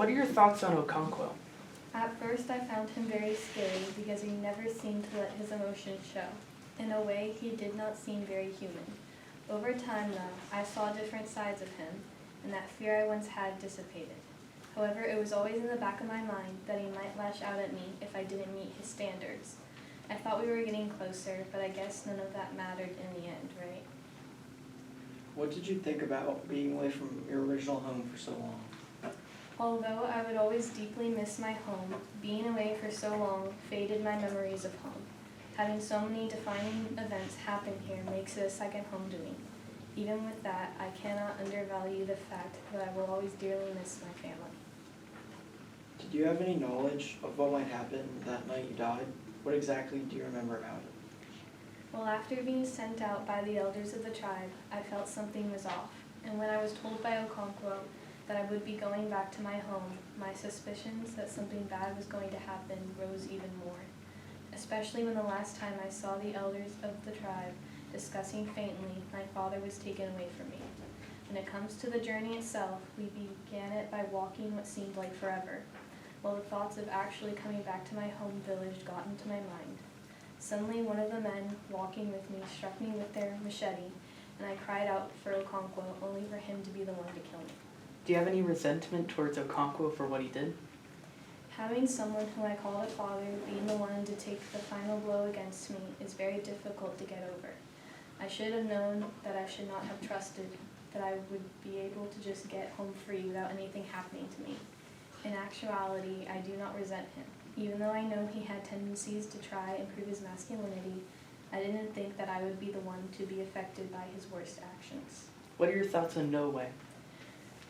What are your thoughts on Okonkwo? At first I found him very scary because he never seemed to let his emotions show. In a way, he did not seem very human. Over time, though, I saw different sides of him, and that fear I once had dissipated. However, it was always in the back of my mind that he might lash out at me if I didn't meet his standards. I thought we were getting closer, but I guess none of that mattered in the end, right? What did you think about being away from your original home for so long? Although I would always deeply miss my home, being away for so long faded my memories of home. Having so many defining events happen here makes it a second home to me. Even with that, I cannot undervalue the fact that I will always dearly miss my family. Did you have any knowledge of what might happen that night you died? What exactly do you remember about it? Well, after being sent out by the elders of the tribe, I felt something was off, and when I was told by Okonkwo that I would be going back to my home, my suspicions that something bad was going to happen rose even more, especially when the last time I saw the elders of the tribe discussing faintly, my father was taken away from me. When it comes to the journey itself, we began it by walking what seemed like forever, while the thoughts of actually coming back to my home village got into my mind. Suddenly, one of the men walking with me struck me with their machete, and I cried out for Okonkwo, only for him to be the one to kill me. Do you have any resentment towards Okonkwo for what he did? Having someone who I called a father being the one to take the final blow against me is very difficult to get over. I should have known that I should not have trusted that I would be able to just get home free without anything happening to me. In actuality, I do not resent him. Even though I know he had tendencies to try and prove his masculinity, I didn't think that I would be the one to be affected by his worst actions. What are your thoughts on No Way?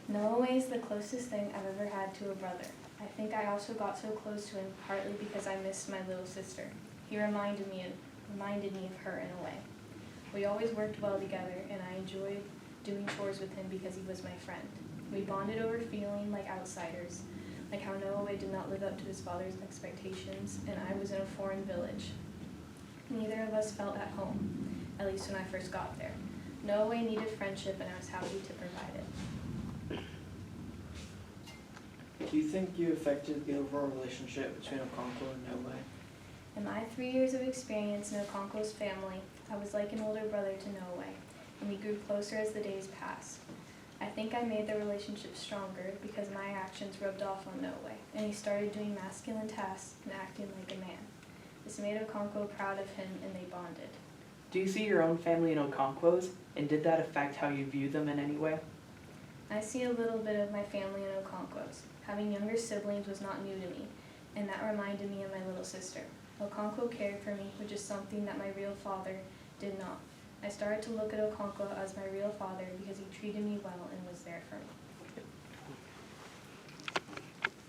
Noah is the closest thing I've ever had to a brother. I think I also got so close to him partly because I missed my little sister. He reminded me of her in a way. We always worked well together, and I enjoyed doing chores with him because he was my friend. We bonded over feeling like outsiders, like how Noah did not live up to his father's expectations, and I was in a foreign village. Neither of us felt at home, at least when I first got there. Noah needed friendship, and I was happy to provide it. Do you think you affected the overall relationship between Okonkwo and No Way? In my 3 years of experience in Okonkwo's family, I was like an older brother to Noah, and we grew closer as the days passed. I think I made the relationship stronger because my actions rubbed off on Noah, and he started doing masculine tasks and acting like a man. This made Okonkwo proud of him, and they bonded. Do you see your own family in Okonkwo's, and did that affect how you view them in any way? I see a little bit of my family in Okonkwo's. Having younger siblings was not new to me, and that reminded me of my little sister. Okonkwo cared for me, which is something that my real father did not. I started to look at Okonkwo as my real father because he treated me well and was there for me.